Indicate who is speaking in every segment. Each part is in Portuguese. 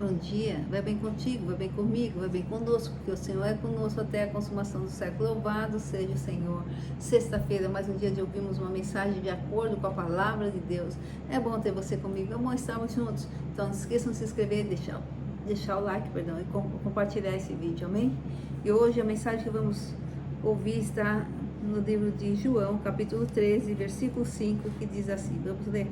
Speaker 1: bom dia, vai bem contigo, vai bem comigo, vai bem conosco, porque o Senhor é conosco até a consumação do século. Louvado seja o Senhor. Sexta-feira, mais um dia de ouvirmos uma mensagem de acordo com a palavra de Deus. É bom ter você comigo, é bom estarmos juntos. Então não esqueçam de se inscrever, deixar o like, e compartilhar esse vídeo, amém? E hoje a mensagem que vamos ouvir está no livro de João, capítulo 13, versículo 5, que diz assim, vamos ler.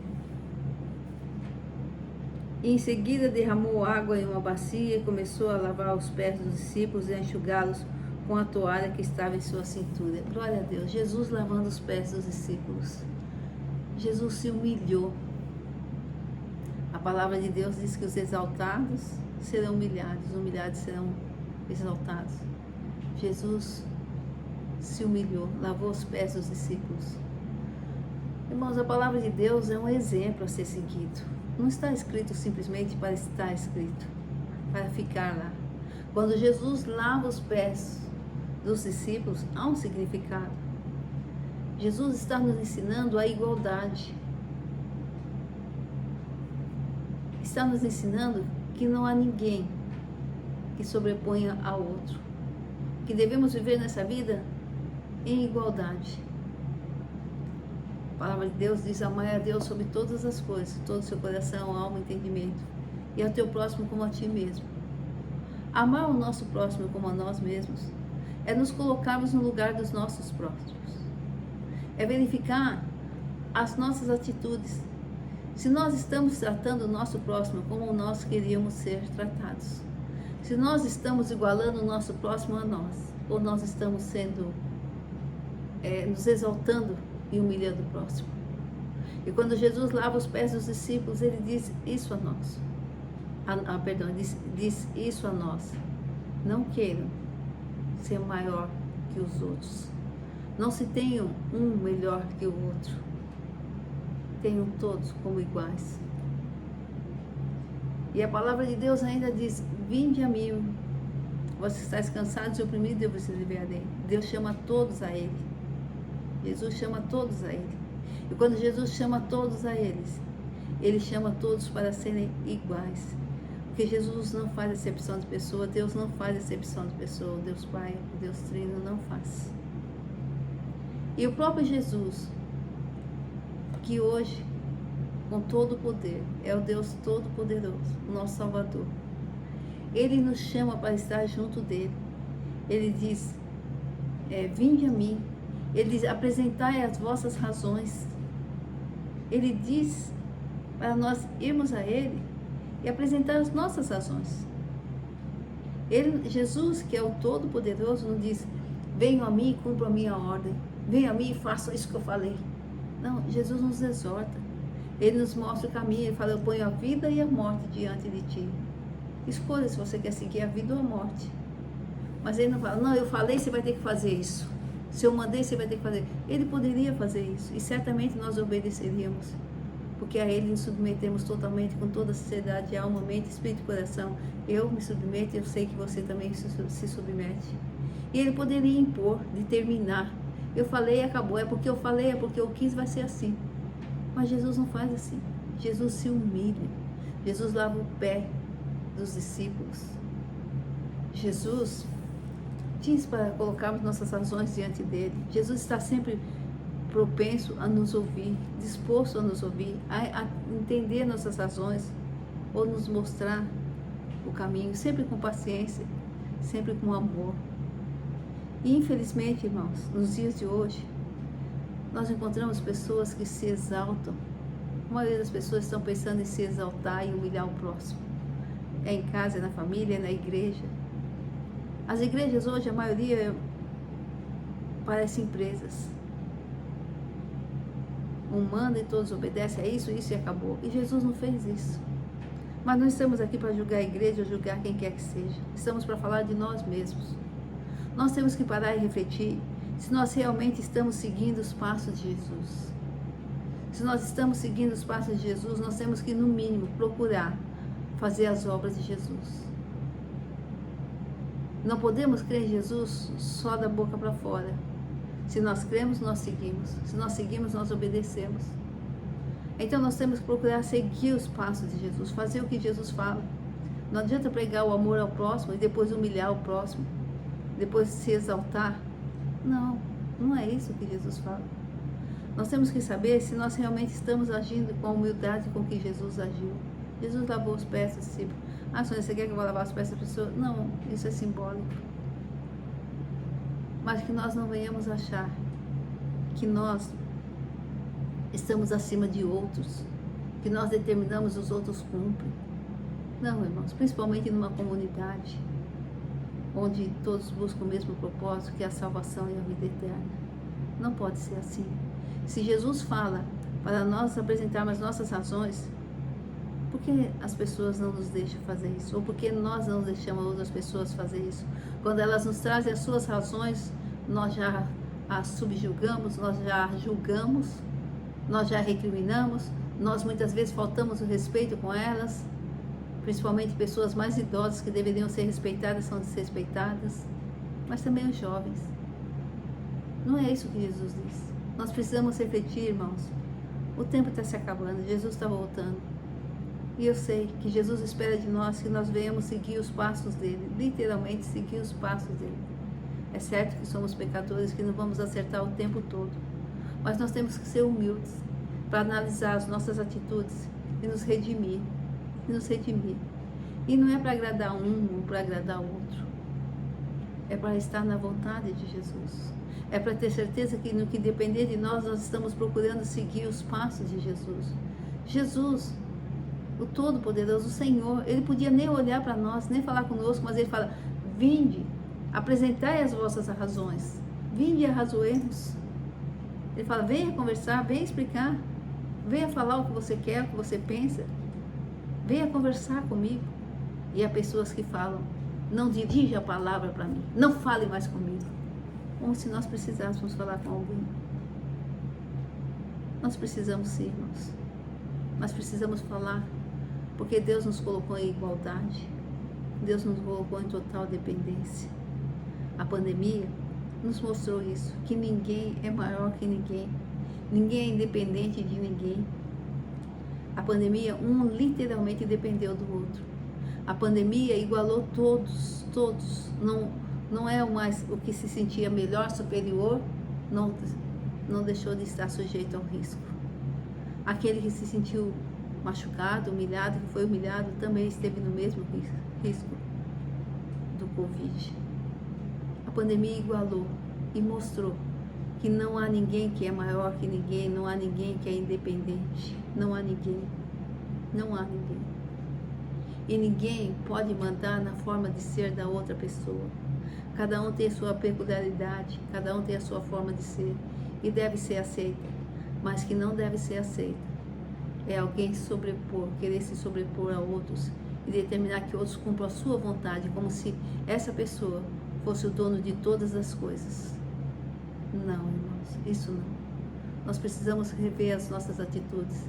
Speaker 1: E em seguida derramou água em uma bacia e começou a lavar os pés dos discípulos e a enxugá-los com a toalha que estava em sua cintura. Glória a Deus, Jesus lavando os pés dos discípulos. Jesus se humilhou. A palavra de Deus diz que os exaltados serão humilhados, os humilhados serão exaltados. Jesus se humilhou, lavou os pés dos discípulos. Irmãos, a palavra de Deus é um exemplo a ser seguido. Não está escrito simplesmente para estar escrito, para ficar lá. Quando Jesus lava os pés dos discípulos, há um significado. Jesus está nos ensinando a igualdade. Está nos ensinando que não há ninguém que sobreponha ao outro. Que devemos viver nessa vida em igualdade. A palavra de Deus diz: amai a Deus sobre todas as coisas, todo o seu coração, alma, entendimento, e ao teu próximo como a ti mesmo. Amar o nosso próximo como a nós mesmos é nos colocarmos no lugar dos nossos próximos, é verificar as nossas atitudes, se nós estamos tratando o nosso próximo como nós queríamos ser tratados, se nós estamos igualando o nosso próximo a nós, ou nós estamos nos exaltando e humilhando o próximo. E quando Jesus lava os pés dos discípulos, ele diz isso a nós. Diz isso a nós. Não queiram ser maior que os outros. Não se tenham um melhor que o outro. Tenham todos como iguais. E a palavra de Deus ainda diz: vinde a mim, vós estáis cansados e oprimidos, eu vos aliviarei. Deus chama todos a Ele. Jesus chama todos a Ele. E quando Jesus chama todos a eles, Ele chama todos para serem iguais. Porque Jesus não faz acepção de pessoa, Deus não faz acepção de pessoa, Deus Pai, Deus Trino não faz. E o próprio Jesus, que hoje, com todo o poder, é o Deus Todo-Poderoso, o nosso Salvador, Ele nos chama para estar junto dEle. Ele diz: vinde a mim. Ele diz: apresentai as vossas razões. Ele diz para nós irmos a Ele e apresentar as nossas razões. Jesus, que é o Todo-Poderoso, não diz: venham a mim e cumpram a minha ordem. Venham a mim e façam isso que eu falei. Não, Jesus nos exorta. Ele nos mostra o caminho. Ele fala: eu ponho a vida e a morte diante de ti. Escolha se você quer seguir a vida ou a morte. Mas Ele não fala: não, eu falei, você vai ter que fazer isso. Se eu mandei, você vai ter que fazer. Ele poderia fazer isso e certamente nós obedeceríamos, porque a Ele nos submetemos totalmente, com toda a sinceridade, alma, mente, espírito e coração. Eu me submeto e eu sei que você também se submete. E Ele poderia impor, determinar: eu falei, acabou, é porque eu falei, é porque eu quis, vai ser assim. Mas Jesus não faz assim. Jesus se humilha. Jesus lava o pé dos discípulos. Jesus diz para colocarmos nossas razões diante dele. Jesus está sempre propenso a nos ouvir, disposto a nos ouvir, a entender nossas razões, ou nos mostrar o caminho, sempre com paciência, sempre com amor. E infelizmente, irmãos, nos dias de hoje, nós encontramos pessoas que se exaltam. A maioria das pessoas estão pensando em se exaltar e humilhar o próximo. É em casa, é na família, é na igreja. As igrejas hoje, a maioria parecem empresas. Um manda e todos obedecem, é isso e acabou. E Jesus não fez isso. Mas não estamos aqui para julgar a igreja ou julgar quem quer que seja. Estamos para falar de nós mesmos. Nós temos que parar e refletir se nós realmente estamos seguindo os passos de Jesus. Se nós estamos seguindo os passos de Jesus, nós temos que, no mínimo, procurar fazer as obras de Jesus. Não podemos crer em Jesus só da boca para fora. Se nós cremos, nós seguimos. Se nós seguimos, nós obedecemos. Então nós temos que procurar seguir os passos de Jesus, fazer o que Jesus fala. Não adianta pregar o amor ao próximo e depois humilhar o próximo, depois se exaltar. Não, não é isso que Jesus fala. Nós temos que saber se nós realmente estamos agindo com a humildade com que Jesus agiu. Jesus lavou os pés dos discípulos. Ah, Sônia, você quer que eu vá lavar os pés das pessoas? Não, isso é simbólico. Mas que nós não venhamos achar que nós estamos acima de outros, que nós determinamos os outros cumprem. Não, irmãos, principalmente numa comunidade onde todos buscam o mesmo propósito, que é a salvação e a vida eterna. Não pode ser assim. Se Jesus fala para nós apresentarmos as nossas razões, por que as pessoas não nos deixam fazer isso? Ou por que nós não deixamos outras pessoas fazer isso? Quando elas nos trazem as suas razões, nós já as subjugamos, nós já julgamos, nós já recriminamos, nós muitas vezes faltamos o respeito com elas, principalmente pessoas mais idosas que deveriam ser respeitadas são desrespeitadas, mas também os jovens. Não é isso que Jesus diz. Nós precisamos refletir, irmãos. O tempo está se acabando, Jesus está voltando. E eu sei que Jesus espera de nós que nós venhamos seguir os passos dele, literalmente seguir os passos dele. É certo que somos pecadores, que não vamos acertar o tempo todo, mas nós temos que ser humildes para analisar as nossas atitudes e nos redimir. E não é para agradar um ou para agradar o outro. É para estar na vontade de Jesus. É para ter certeza que no que depender de nós, nós estamos procurando seguir os passos de Jesus. Jesus, o Todo-Poderoso, o Senhor, Ele podia nem olhar para nós, nem falar conosco, mas Ele fala: vinde, apresentai as vossas razões, vinde e arrazoemos. Ele fala: venha conversar, venha explicar, venha falar o que você quer, o que você pensa, venha conversar comigo. E há pessoas que falam: não dirija a palavra para mim, não fale mais comigo. Como se nós precisássemos falar com alguém. Nós precisamos sim, irmãos. Nós precisamos falar, porque Deus nos colocou em igualdade. Deus nos colocou em total dependência. A pandemia nos mostrou isso, que ninguém é maior que ninguém. Ninguém é independente de ninguém. A pandemia, um literalmente dependeu do outro. A pandemia igualou todos. Não é mais o que se sentia melhor, superior, não deixou de estar sujeito ao risco. Aquele que se sentiu machucado, humilhado, que foi humilhado, também esteve no mesmo risco do Covid. A pandemia igualou e mostrou que não há ninguém que é maior que ninguém, não há ninguém que é independente, não há ninguém. E ninguém pode mandar na forma de ser da outra pessoa. Cada um tem a sua peculiaridade, cada um tem a sua forma de ser e deve ser aceita, mas que não deve ser aceita é alguém se sobrepor, querer se sobrepor a outros e determinar que outros cumpram a sua vontade, como se essa pessoa fosse o dono de todas as coisas. Não, irmãos, isso não. Nós precisamos rever as nossas atitudes.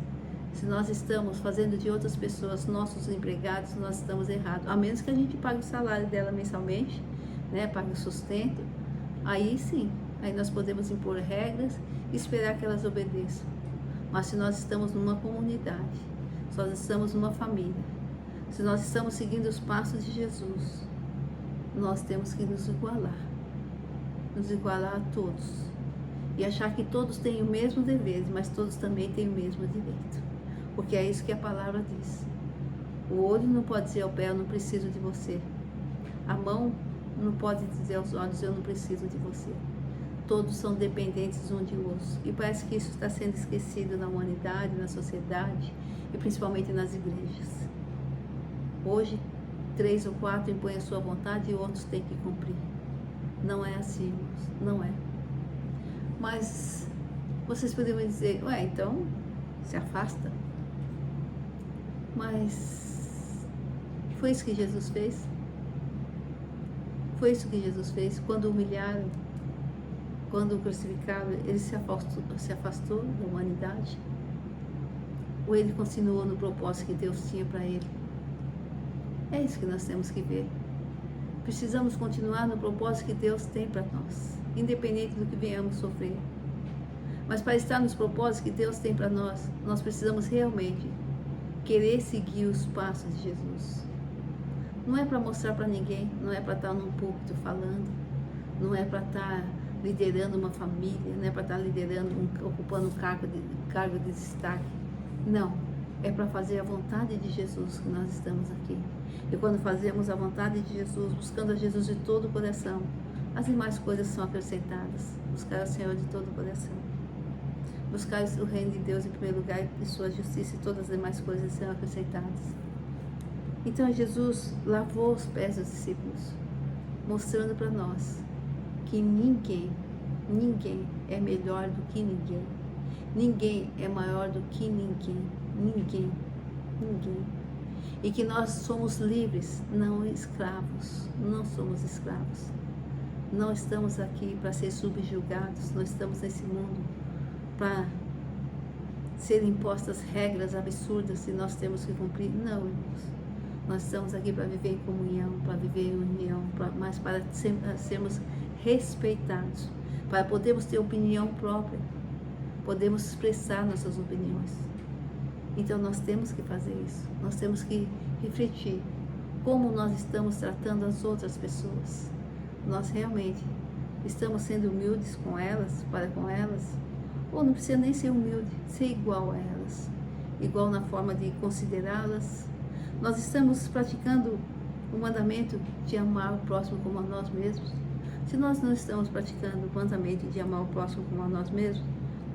Speaker 1: Se nós estamos fazendo de outras pessoas nossos empregados, nós estamos errados, a menos que a gente pague o salário dela mensalmente, né, pague o sustento, aí sim, aí nós podemos impor regras e esperar que elas obedeçam. Mas se nós estamos numa comunidade, se nós estamos numa família, se nós estamos seguindo os passos de Jesus, nós temos que nos igualar a todos e achar que todos têm o mesmo dever, mas todos também têm o mesmo direito, porque é isso que a palavra diz. O olho não pode dizer ao pé: eu não preciso de você. A mão não pode dizer aos olhos: eu não preciso de você. Todos são dependentes um de outros. E parece que isso está sendo esquecido na humanidade, na sociedade e principalmente nas igrejas. Hoje, 3 ou 4 impõem a sua vontade e outros têm que cumprir. Não é assim, irmãos, não é. Mas vocês poderiam dizer: ué, então se afasta. Mas foi isso que Jesus fez? Foi isso que Jesus fez? Quando o humilharam, quando o crucificaram, ele se afastou da humanidade? Ou ele continuou no propósito que Deus tinha para ele? É isso que nós temos que ver. Precisamos continuar no propósito que Deus tem para nós, independente do que venhamos sofrer. Mas para estar nos propósitos que Deus tem para nós precisamos realmente querer seguir os passos de Jesus. Não é para mostrar para ninguém, não é para estar num púlpito falando, não é para estar liderando uma família, não é para estar liderando, ocupando cargo de destaque. Não, é para fazer a vontade de Jesus que nós estamos aqui. E quando fazemos a vontade de Jesus, buscando a Jesus de todo o coração, as demais coisas são acrescentadas. Buscar o Senhor de todo o coração. Buscar o reino de Deus em primeiro lugar e sua justiça, e todas as demais coisas serão acrescentadas. Então Jesus lavou os pés dos discípulos, mostrando para nós que ninguém é melhor do que ninguém. Ninguém é maior do que ninguém. Ninguém. E que nós somos livres, não escravos. Não somos escravos. Não estamos aqui para ser subjugados. Não estamos nesse mundo para serem impostas regras absurdas e nós temos que cumprir. Não, irmãos. Nós estamos aqui para viver em comunhão, para viver em união, mas para sermos respeitados, para podermos ter opinião própria, podemos expressar nossas opiniões. Então nós temos que fazer isso, nós temos que refletir como nós estamos tratando as outras pessoas. Nós realmente estamos sendo humildes com elas, para com elas, ou não precisa nem ser humilde, ser igual a elas, igual na forma de considerá-las. Nós estamos praticando o mandamento de amar o próximo como a nós mesmos. Se nós não estamos praticando o mandamento de amar o próximo como a nós mesmos,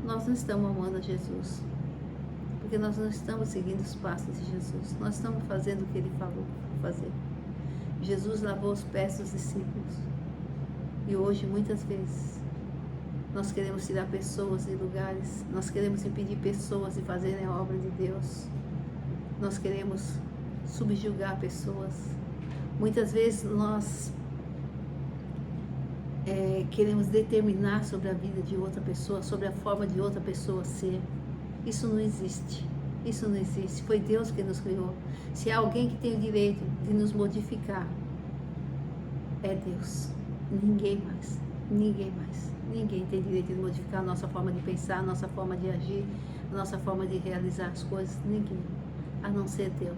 Speaker 1: nós não estamos amando a Jesus. Porque nós não estamos seguindo os passos de Jesus. Nós estamos fazendo o que Ele falou fazer. Jesus lavou os pés dos discípulos. E hoje, muitas vezes, nós queremos tirar pessoas de lugares. Nós queremos impedir pessoas de fazerem a obra de Deus. Nós queremos subjugar pessoas. Muitas vezes nós queremos determinar sobre a vida de outra pessoa, sobre a forma de outra pessoa ser. Isso não existe. Isso não existe. Foi Deus que nos criou. Se há alguém que tem o direito de nos modificar, é Deus. Ninguém mais. Ninguém mais. Ninguém tem direito de modificar a nossa forma de pensar, a nossa forma de agir, a nossa forma de realizar as coisas. Ninguém. A não ser Deus.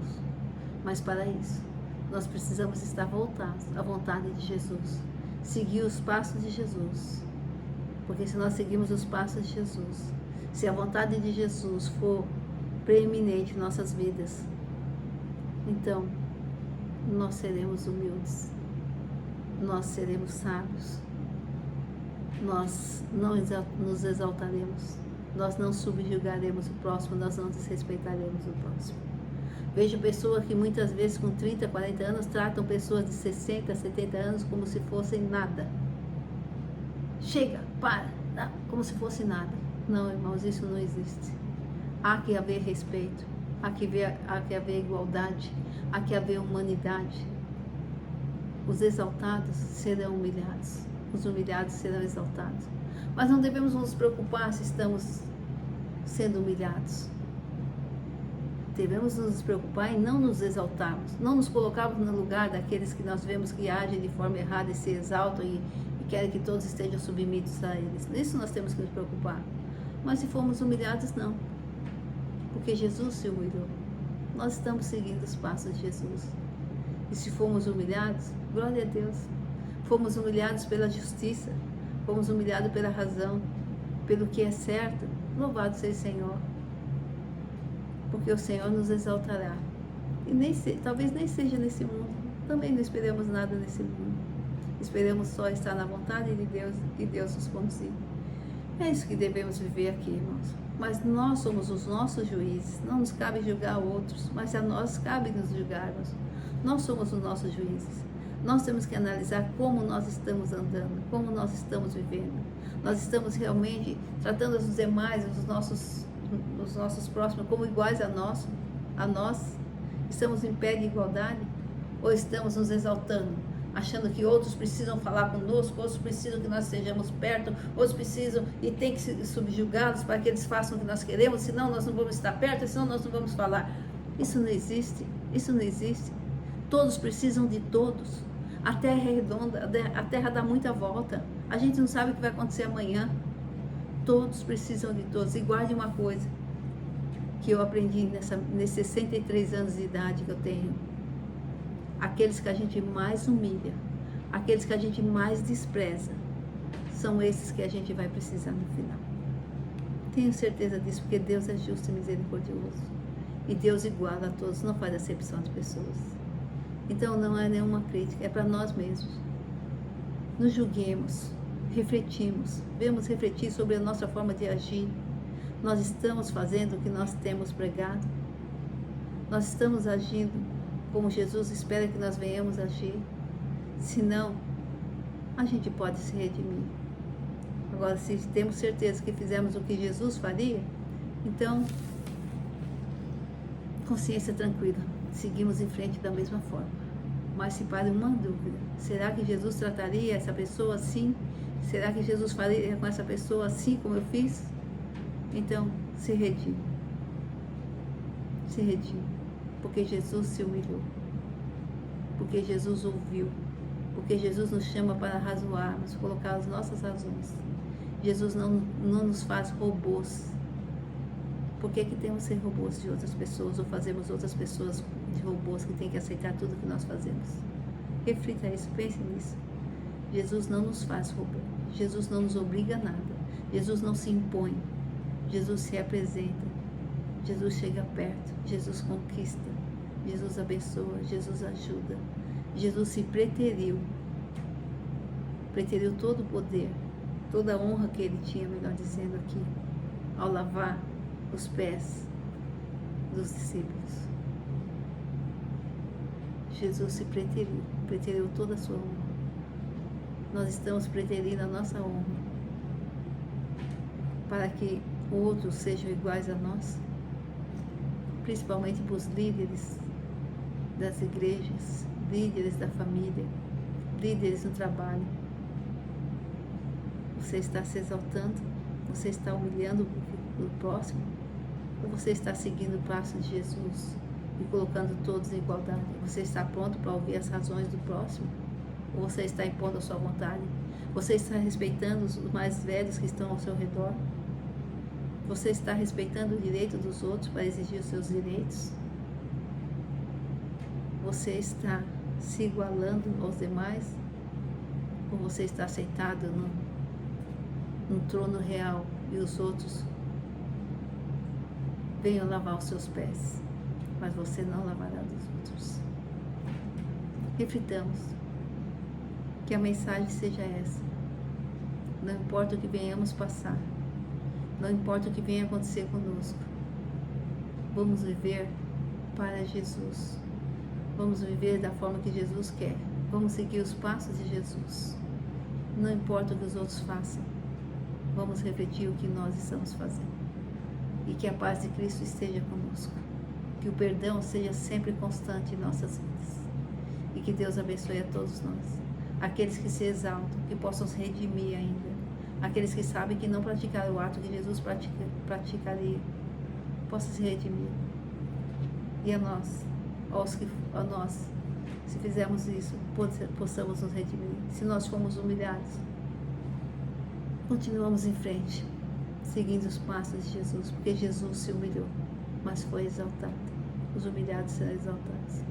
Speaker 1: Mas para isso, nós precisamos estar voltados à vontade de Jesus. Seguir os passos de Jesus. Porque se nós seguirmos os passos de Jesus, se a vontade de Jesus for preeminente em nossas vidas, então nós seremos humildes, nós seremos sábios, nós não nos exaltaremos, nós não subjugaremos o próximo, nós não desrespeitaremos o próximo. Vejo pessoas que muitas vezes com 30, 40 anos tratam pessoas de 60, 70 anos como se fossem nada. Chega, para, como se fosse nada. Não, irmãos, isso não existe. Há que haver respeito, há que haver igualdade, há que haver humanidade. Os exaltados serão humilhados, os humilhados serão exaltados. Mas não devemos nos preocupar se estamos sendo humilhados. Devemos nos preocupar em não nos exaltarmos, não nos colocarmos no lugar daqueles que nós vemos que agem de forma errada e se exaltam e querem que todos estejam submissos a eles. Nisso nós temos que nos preocupar. Mas se formos humilhados, não. Porque Jesus se humilhou. Nós estamos seguindo os passos de Jesus. E se formos humilhados, glória a Deus. Fomos humilhados pela justiça, fomos humilhados pela razão, pelo que é certo. Louvado seja o Senhor. Porque o Senhor nos exaltará. E talvez nem seja nesse mundo. Também não esperamos nada nesse mundo. Esperamos só estar na vontade de Deus e Deus nos conduzir. É isso que devemos viver aqui, irmãos. Mas nós somos os nossos juízes. Não nos cabe julgar outros, mas a nós cabe nos julgarmos. Nós somos os nossos juízes. Nós temos que analisar como nós estamos andando, como nós estamos vivendo. Nós estamos realmente tratando os demais, os nossos próximos, como iguais a nós? Estamos em pé de igualdade? Ou estamos nos exaltando, achando que outros precisam falar conosco, outros precisam que nós estejamos perto, outros precisam e tem que ser subjugá-los para que eles façam o que nós queremos, senão nós não vamos estar perto, senão nós não vamos falar. Isso não existe, isso não existe. Todos precisam de todos. A terra é redonda, a terra dá muita volta. A gente não sabe o que vai acontecer amanhã. Todos precisam de todos. E guarde uma coisa que eu aprendi nesses 63 anos de idade que eu tenho. Aqueles que a gente mais humilha, aqueles que a gente mais despreza, são esses que a gente vai precisar no final. Tenho certeza disso, porque Deus é justo e misericordioso. E Deus iguala a todos, não faz acepção de pessoas. Então não é nenhuma crítica, é para nós mesmos. Nos julguemos, refletimos, vamos refletir sobre a nossa forma de agir. Nós estamos fazendo o que nós temos pregado? Nós estamos agindo como Jesus espera que nós venhamos agir? Se não, a gente pode se redimir. Agora, se temos certeza que fizemos o que Jesus faria, então, consciência tranquila, seguimos em frente da mesma forma. Mas se para uma dúvida, será que Jesus trataria essa pessoa assim? Será que Jesus faria com essa pessoa assim como eu fiz? Então, se redime. Se redime. Porque Jesus se humilhou. Porque Jesus ouviu. Porque Jesus nos chama para razoarmos, colocar as nossas razões. Jesus não nos faz robôs. Por que temos que ser robôs de outras pessoas ou fazemos outras pessoas de robôs que têm que aceitar tudo que nós fazemos? Reflita isso, pense nisso. Jesus não nos faz robô. Jesus não nos obriga a nada. Jesus não se impõe. Jesus se apresenta. Jesus chega perto. Jesus conquista. Jesus abençoa. Jesus ajuda. Jesus se preteriu. Preteriu todo o poder, toda a honra que ele tinha, melhor dizendo aqui, ao lavar os pés dos discípulos. Jesus se preteriu toda a sua honra. Nós estamos preterindo a nossa honra para que outros sejam iguais a nós, principalmente para os líderes das igrejas, líderes da família, líderes no trabalho. Você está se exaltando? Você está humilhando o próximo? Ou você está seguindo o passo de Jesus e colocando todos em igualdade? Você está pronto para ouvir as razões do próximo? Ou você está impondo a sua vontade? Você está respeitando os mais velhos que estão ao seu redor? Você está respeitando o direito dos outros para exigir os seus direitos? Você está se igualando aos demais? Ou você está aceitado num trono real e os outros venham lavar os seus pés, mas você não lavará dos outros? Reflitamos. Que a mensagem seja essa. Não importa o que venhamos passar, não importa o que venha acontecer conosco, vamos viver para Jesus. Vamos viver da forma que Jesus quer. Vamos seguir os passos de Jesus. Não importa o que os outros façam, vamos refletir o que nós estamos fazendo. E que a paz de Cristo esteja conosco. Que o perdão seja sempre constante em nossas vidas. E que Deus abençoe a todos nós. Aqueles que se exaltam, que possam se redimir ainda. Aqueles que sabem que não praticaram o ato que Jesus praticaria, possam se redimir. E a nós, se fizermos isso, possamos nos redimir. Se nós formos humilhados, continuamos em frente, seguindo os passos de Jesus, porque Jesus se humilhou, mas foi exaltado. Os humilhados serão exaltados.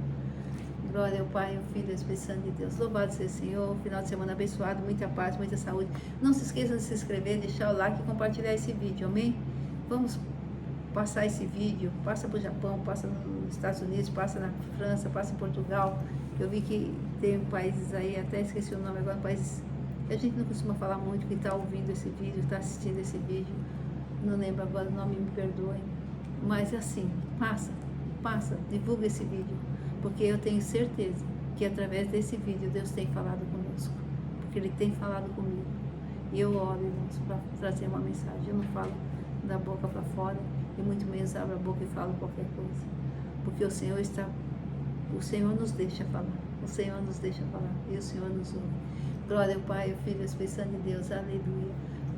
Speaker 1: Glória ao Pai, ao Filho e ao Espírito Santo de Deus. Louvado seja o Senhor. Final de semana abençoado, muita paz, muita saúde. Não se esqueça de se inscrever, deixar o like e compartilhar esse vídeo, amém? Vamos passar esse vídeo, passa para o Japão, passa nos Estados Unidos, passa na França, passa em Portugal. Eu vi que tem países aí, até esqueci o nome agora, países que a gente não costuma falar muito, que está ouvindo esse vídeo, está assistindo esse vídeo. Não lembro agora o nome, me perdoem. Mas assim, passa, divulga esse vídeo. Porque eu tenho certeza que através desse vídeo Deus tem falado conosco. Porque Ele tem falado comigo. E eu oro, irmãos, para trazer uma mensagem. Eu não falo da boca para fora e muito menos abro a boca e falo qualquer coisa. Porque o Senhor nos deixa falar. O Senhor nos deixa falar e o Senhor nos ouve. Glória ao Pai, ao Filho e ao Espírito Santo de Deus. Aleluia.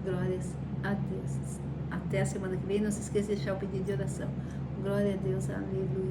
Speaker 1: Glórias a Deus. Até a semana que vem. Não se esqueça de deixar o pedido de oração. Glória a Deus. Aleluia.